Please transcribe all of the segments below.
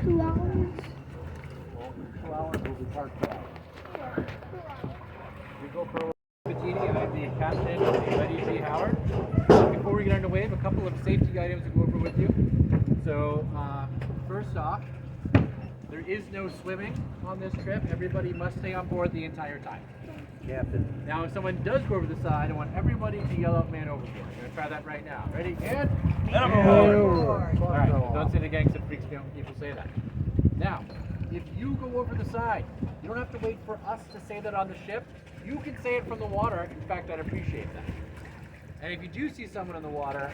2 hours. Well, 2 hours will be parked 2 hours. We go for Bettini. I'm the captain of the LETTIE Howard. Before we get underway, I have a couple of safety items to go over with you. So, first off, there is no swimming on this trip. Everybody must stay on board the entire time. Captain. Now, if someone does go over the side, I want everybody to yell out "man overboard." I'm going to try that right now. Ready? And Man overboard. all right. Don't say it again because it freaks me out when people say that. Now, if you go over the side, you don't have to wait for us to say that on the ship. You can say it from the water. In fact, I'd appreciate that. And if you do see someone in the water,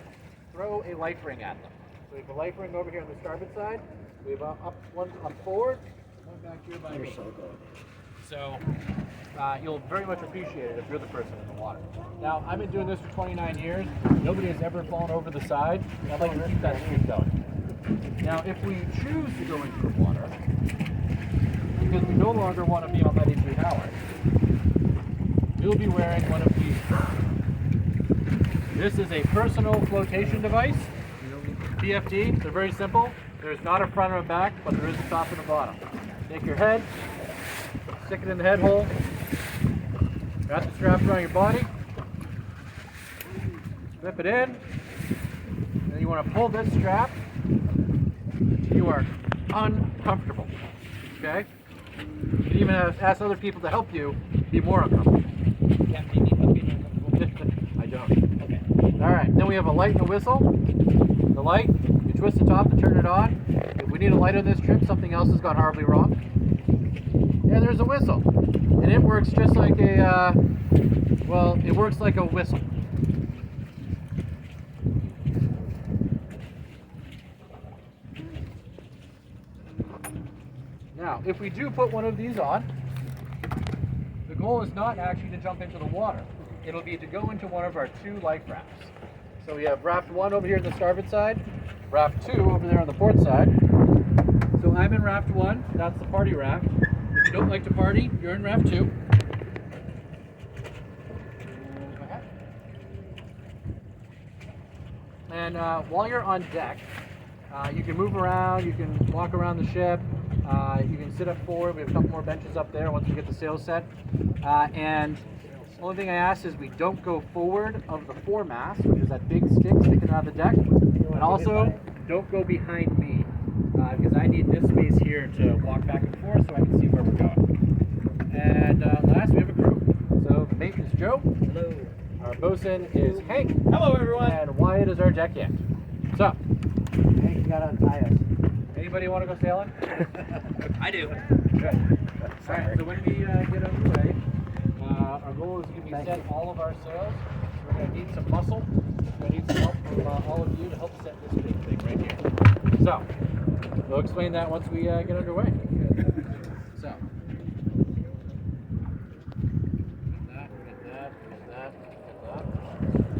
throw a life ring at them. So we have a life ring over here on the starboard side. We have one up forward, one back here by me. So you'll very much appreciate it if you're the person in the water. Now, I've been doing this for 29 years. Nobody has ever fallen over the side. I'd like to keep that streak going. Now, if we choose to go into the water, because we no longer want to be on LETTIE Howard, we'll be wearing one of these. This is a personal flotation device, PFD. They're very simple. There's not a front or a back, but there is a top and a bottom. Take your head, stick it in the head hole, wrap the strap around your body, slip it in, and you want to pull this strap until you are uncomfortable, okay? You can even ask other people to help you be more uncomfortable. I don't. Okay. All right, then we have a light and a whistle. The light, you twist the top to turn it on. If we need a light on this trip, something else has gone horribly wrong. And there's a whistle. And it works just like a, well, it works like a whistle. Now, if we do put one of these on, the goal is not actually to jump into the water. It'll be to go into one of our 2 life rafts. So we have raft 1 over here on the starboard side, raft 2 over there on the port side. So I'm in raft 1, that's the party raft. If you don't like to party, you're in raft 2. And while you're on deck, you can move around, you can walk around the ship, you can sit up forward. We have a couple more benches up there once we get the sails set. And the only thing I ask is we don't go forward of the foremast, which is that big stick sticking out of the deck. And also, don't go behind me, because I need this space here to walk back and forth so I can see where we're going. And last, we have a crew. So the mate is Joe. Hello. Our bosun is Hank. Hello, everyone. And Wyatt is our deckhand. So, Hank, you gotta untie us. anybody want to go sailing? I do. Good. All right, so when we get underway, our goal is to set all of our sails. We're going to need some muscle. We're going to need some help from all of you to help set this big thing right here. So, we'll explain that once we get underway. So, get that.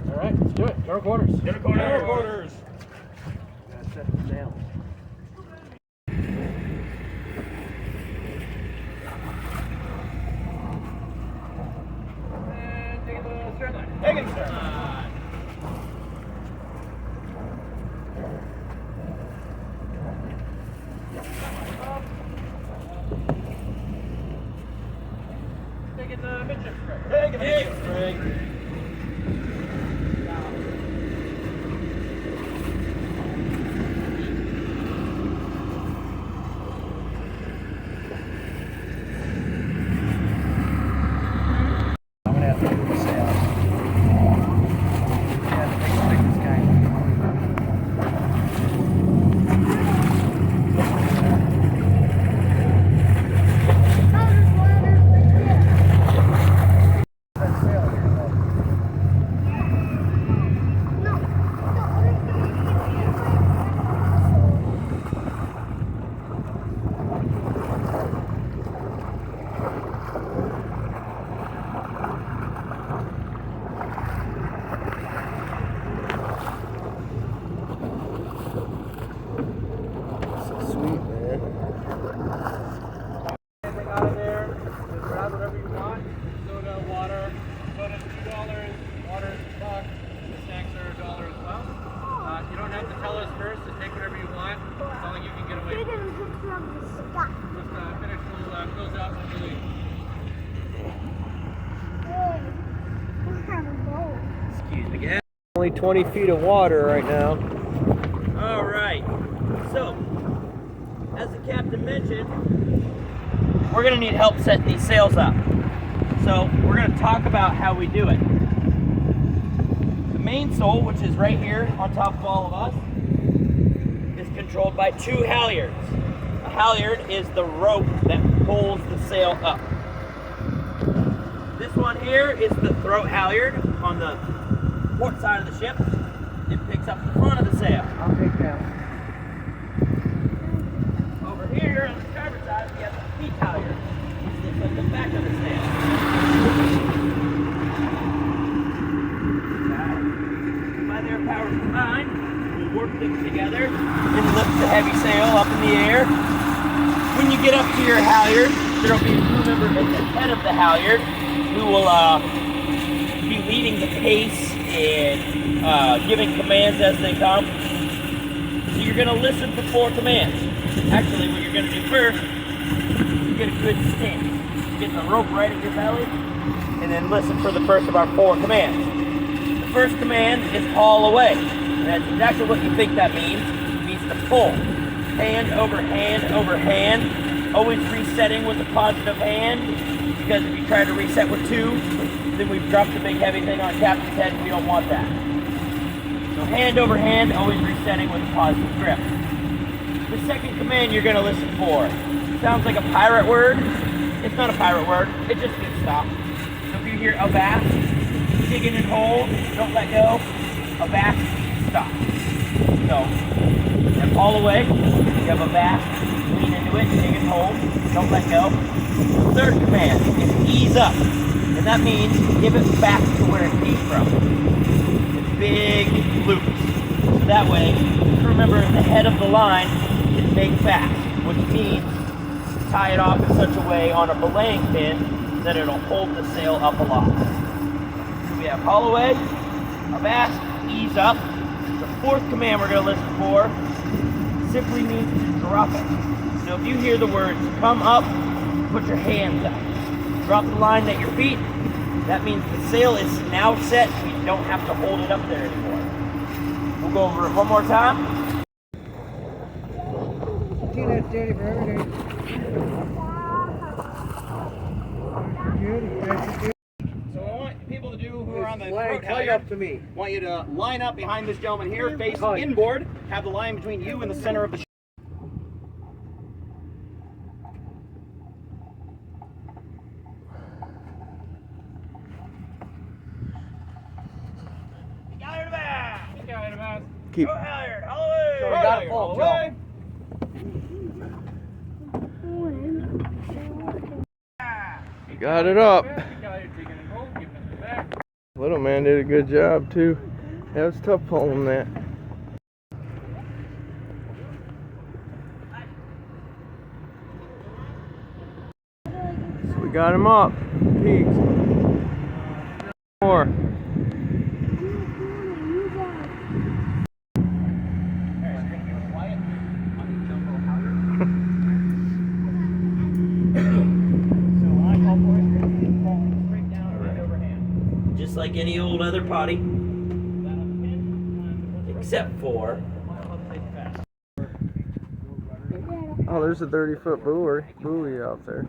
All right, let's do it. Go to quarters. Get a quarters. Gotta set the sails. Taking stern. Taking the midship string. Taking the midship string. I'm gonna have to do the sails. Just finish those close out when you leave. Excuse me, again. Only 20 feet of water right now. All right. So, as the captain mentioned, we're going to need help setting these sails up. So, we're going to talk about how we do it. The mainsail, which is right here on top of all of us, is controlled by two halyards. A halyard is the rope that pulls the sail up. This one here is the throat halyard on the port side of the ship. It picks up the front of the sail. I'll take that. Over here on the starboard side, we have the peak halyard, which looks like the back of the sail. By their powers combined, we work them together and lift the heavy sail up in the air. When you get up to your halyard, there will be a crew member at the head of the halyard who will be leading the pace and giving commands as they come. So you're going to listen for 4 commands. Actually, what you're going to do first, you get a good stance. Get the rope right at your belly, and then listen for the first of our 4 commands. The first command is haul away. And that's exactly what you think that means. It means to pull. Hand over hand over hand. Always resetting with the positive hand, because if you try to reset with 2, then we've dropped the big heavy thing on captain's head, and we don't want that. So hand over hand, always resetting with a positive grip. The second command you're going to listen for sounds like a pirate word. It's not a pirate word, it just means stop. So if you hear avast, dig in and hold, don't let go. Avast, stop. So, you have haul away, you have avast, lean into it, dig and hold, don't let go. The third command is ease up, and that means give it back to where it came from. It's big loops. So that way, remember the head of the line is make fast, which means tie it off in such a way on a belaying pin that it'll hold the sail up aloft. So we have haul away, avast, ease up. The fourth command we're going to listen for simply means to drop it. So if you hear the words come up, put your hands up. Drop the line at your feet. That means the sail is now set. You don't have to hold it up there anymore. We'll go over it one more time. See that steady for every day. So what I want people to do who are on the Flag, throat flag halyard, up to me. want you to line up behind this gentleman here, face Hi. inboard, have the line between you and the center of the ship. Halyard back! Keep. Throat halyard, haul away! So we got it full, Joe. Got it up. Little man did a good job too. That was tough pulling that. So we got him up. Peaks. More. Just like any old other potty, except for Oh, there's a 30-foot buoy out there.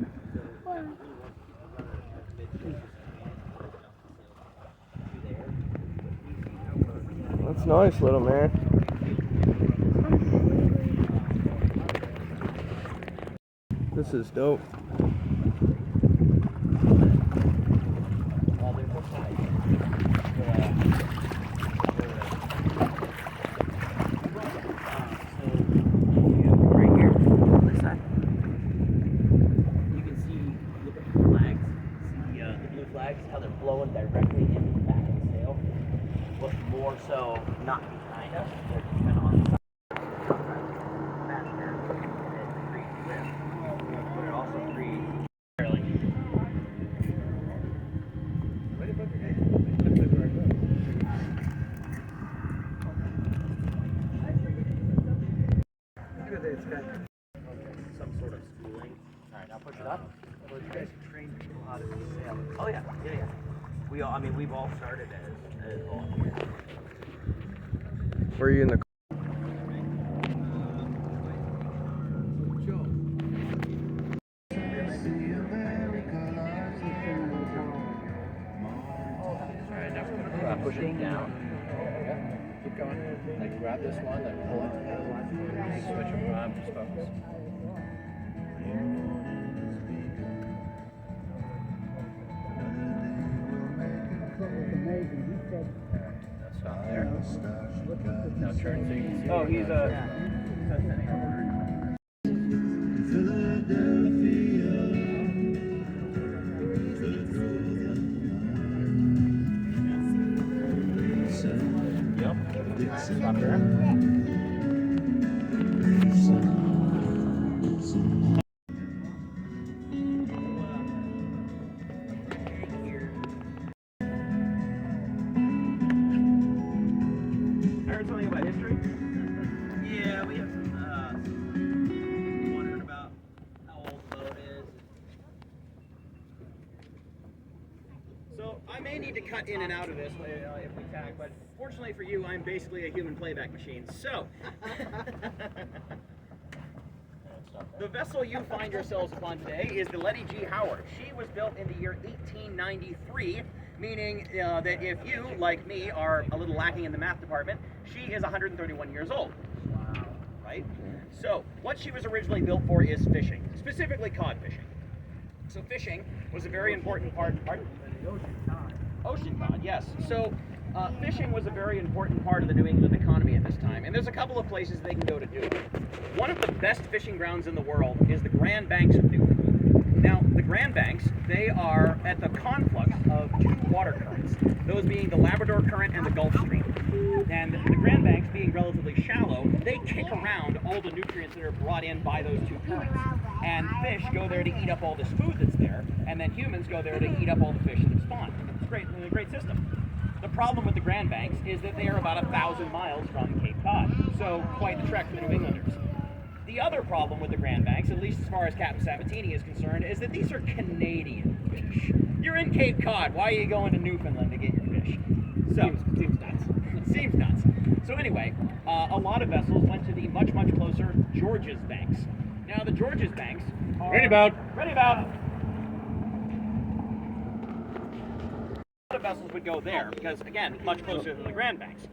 That's nice, little man. This is dope. right here on this side, you can see, look at the flags. See the blue flags, how they're blowing directly into the back of the sail. But more so, not behind us, they're just kind of on the side. Faster, and it creates lift. But it also creates barely. Now push it up. Well, you guys train people how to sail. Oh yeah, yeah, yeah. We all, I mean, we've all started as volunteers. Were you in the Alright, now push it down. Yeah, keep going. Like grab this one, then pull it. Switch them, just focus. Now stop there. Now turn so you can see. Oh, he's Yep. Stop there. I heard something about history. Yeah, we have some wondering about how old the boat is. So I may need to cut in and out of this if we tag, but fortunately for you, I'm basically a human playback machine. So, the vessel you find yourselves upon today is the Lettie G. Howard. She was built in the year 1893, meaning that if you, like me, are a little lacking in the math department, she is 131 years old. Wow. Right? So, what she was originally built for is fishing, specifically cod fishing. So fishing was a very important part. Pardon? Ocean cod, yes. So fishing was a very important part of the New England economy at this time, and there's a couple of places they can go to do it. One of the best fishing grounds in the world is the Grand Banks of Newfoundland. Now, the Grand Banks, they are at the conflux of two water currents, those being the Labrador Current and the Gulf Stream. And the Grand Banks, being relatively shallow, they kick around all the nutrients that are brought in by those two currents. And fish go there to eat up all this food that's there, and then humans go there to eat up all the fish that spawn. It's a great system. The problem with the Grand Banks is that they are about 1,000 miles from Cape Cod, so quite the trek for the New Englanders. The other problem with the Grand Banks, at least as far as Captain Sabatini is concerned, is that these are Canadian fish. You're in Cape Cod, why are you going to Newfoundland to get your fish? So, seems nuts. It seems nuts. So anyway, a lot of vessels went to the much, much closer Georges Banks. Now the Georges Banks are... Ready about. Ready about. A lot of vessels would go there because, again, much closer than the Grand Banks.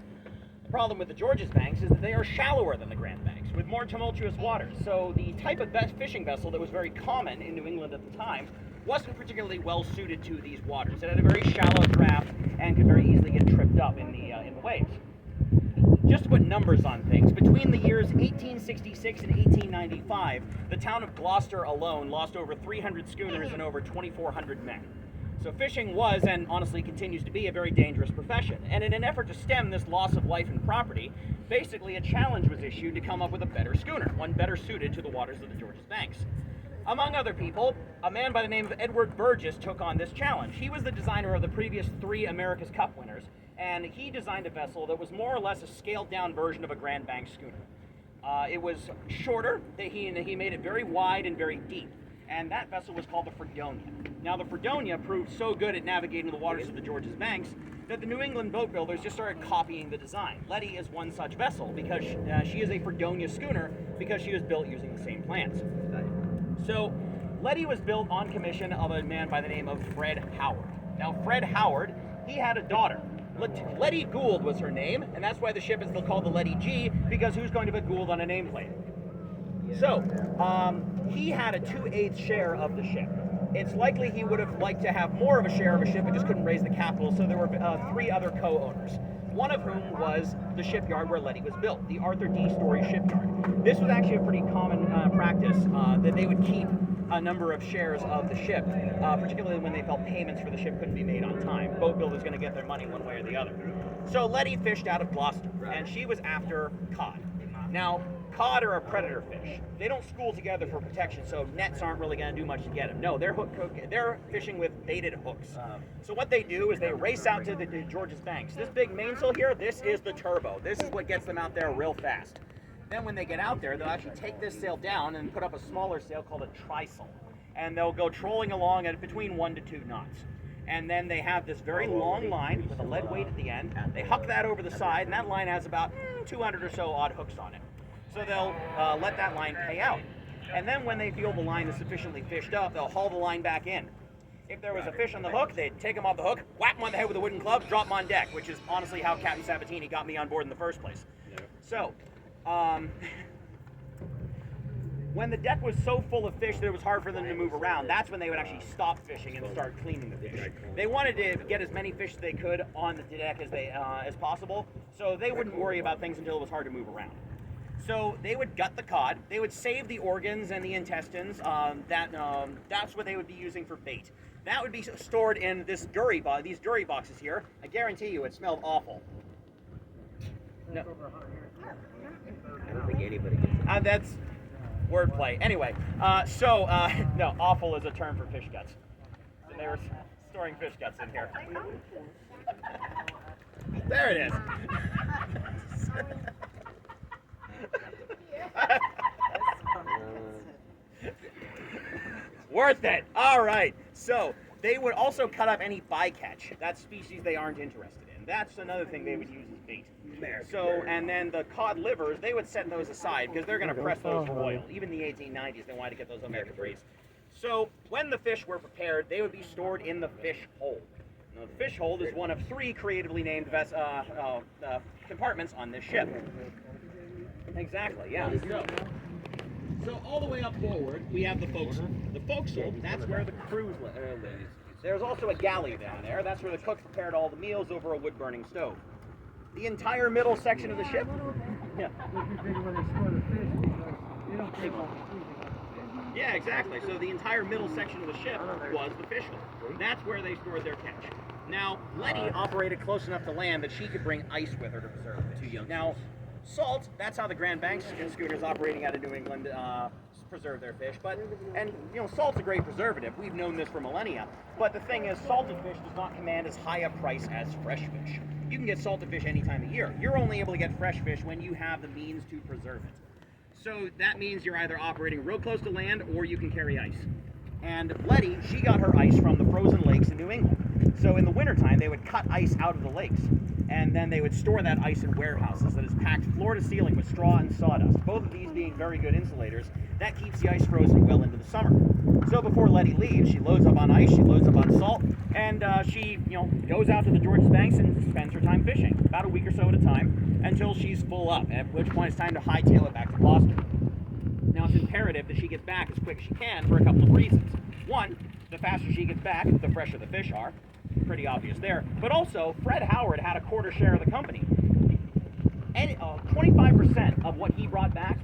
The problem with the Georges Banks is that they are shallower than the Grand Banks, with more tumultuous waters. So the type of fishing vessel that was very common in New England at the time wasn't particularly well suited to these waters. It had a very shallow draft and could very easily get tripped up in the waves. Just to put numbers on things, between the years 1866 and 1895, the town of Gloucester alone lost over 300 schooners and over 2,400 men. So fishing was, and honestly continues to be, a very dangerous profession. And in an effort to stem this loss of life and property, basically a challenge was issued to come up with a better schooner, one better suited to the waters of the Georges Banks. Among other people, a man by the name of Edward Burgess took on this challenge. He was the designer of the previous 3 America's Cup winners, and he designed a vessel that was more or less a scaled-down version of a Grand Banks schooner. It was shorter, he made it very wide and very deep, and that vessel was called the Fredonia. Now, the Fredonia proved so good at navigating the waters of the Georges Banks that the New England boat builders just started copying the design. Lettie is one such vessel because she is a Fredonia schooner because she was built using the same plans. So, Lettie was built on commission of a man by the name of Fred Howard. Now, Fred Howard, he had a daughter. Lettie Gould was her name, and that's why the ship is called the Lettie G, because who's going to put Gould on a nameplate? So, he had a 2/8 share of the ship. It's likely he would have liked to have more of a share of a ship, but just couldn't raise the capital, so there were 3 other co-owners. One of whom was the shipyard where Lettie was built, the Arthur D. Story Shipyard. This was actually a pretty common practice that they would keep a number of shares of the ship, particularly when they felt payments for the ship couldn't be made on time. Boat builders going to get their money one way or the other. So Lettie fished out of Gloucester, and she was after cod. Now, cod are a predator fish. They don't school together for protection, so nets aren't really going to do much to get them. No, they're fishing with baited hooks. So what they do is they race out to the Georges Banks. This big mainsail here, this is the turbo. This is what gets them out there real fast. Then when they get out there, they'll actually take this sail down and put up a smaller sail called a trysail. and they'll go trolling along at between 1 to 2 knots. And then they have this very long line with a lead weight at the end. They huck that over the side, and that line has about 200 or so odd hooks on it. So they'll let that line pay out. And then when they feel the line is sufficiently fished up, they'll haul the line back in. If there was a fish on the hook, they'd take him off the hook, whack him on the head with a wooden club, drop him on deck, which is honestly how Captain Sabatini got me on board in the first place. So, when the deck was so full of fish that it was hard for them to move around, that's when they would actually stop fishing and start cleaning the fish. They wanted to get as many fish as they could on the deck as possible, so they wouldn't worry about things until it was hard to move around. So they would gut the cod, they would save the organs and the intestines, that's what they would be using for bait. That would be stored in this these durry boxes here. I guarantee you it smelled awful. No. I don't think anybody gets That's wordplay. Anyway, no, awful is a term for fish guts. So they were storing fish guts in here. There it is. Worth it. All right. So they would also cut up any bycatch. That's species they aren't interested in. That's another thing they would use as bait. So, and then the cod livers, they would set those aside because they're going to press those for oil. Even in the 1890s, they wanted to get those omega-3s. So when the fish were prepared, they would be stored in the fish hold. Now, the fish hold is one of 3 creatively named compartments on this ship. Exactly, yeah. So all the way up forward, we have the forecastle. The forecastle, that's where the crews live. There's also a galley down there. That's where the cooks prepared all the meals over a wood-burning stove. The entire middle section of the ship. Yeah. Yeah, exactly. So the entire middle section of the ship was the fish hold. That's where they stored their catch. Now, Lettie operated close enough to land that she could bring ice with her to preserve it. Now, salt, that's how the Grand Banks schooners operating out of New England preserve their fish. Salt's a great preservative. We've known this for millennia. But the thing is, salted fish does not command as high a price as fresh fish. You can get salted fish any time of year. You're only able to get fresh fish when you have the means to preserve it. So that means you're either operating real close to land or you can carry ice. And Lettie, she got her ice from the frozen lakes in New England. So in the wintertime, they would cut ice out of the lakes. And then they would store that ice in warehouses that is packed floor to ceiling with straw and sawdust. Both of these being very good insulators, that keeps the ice frozen well into the summer. So before Lettie leaves, she loads up on ice, she loads up on salt, and she goes out to the Georges Banks and spends her time fishing, about a week or so at a time, until she's full up, at which point it's time to hightail it back to Boston. Now it's imperative that she gets back as quick as she can for a couple of reasons. One, the faster she gets back, the fresher the fish are. Pretty obvious there. But also, Fred Howard had a quarter share of the company. And 25% of what he brought back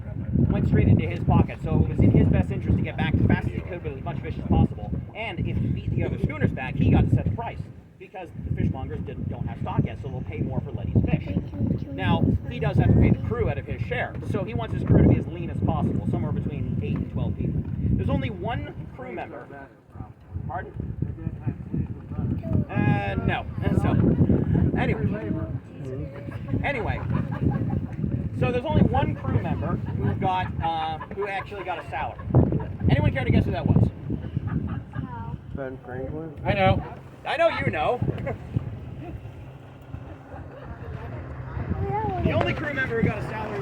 went straight into his pocket. So it was in his best interest to get back as fast as he could with as much fish as possible. And if he beat the other schooners back, he got to set the price. Because the fishmongers don't have stock yet, so they'll pay more for Lettie's fish. Now, he does have to pay the crew out of his share. So he wants his crew to be as lean as possible, somewhere between 8 and 12 people. There's only one crew member. Pardon? No. So, anyway, so there's only one crew member who actually got a salary. Anyone care to guess who that was? Ben Franklin. I know. I know you know. The only crew member who got a salary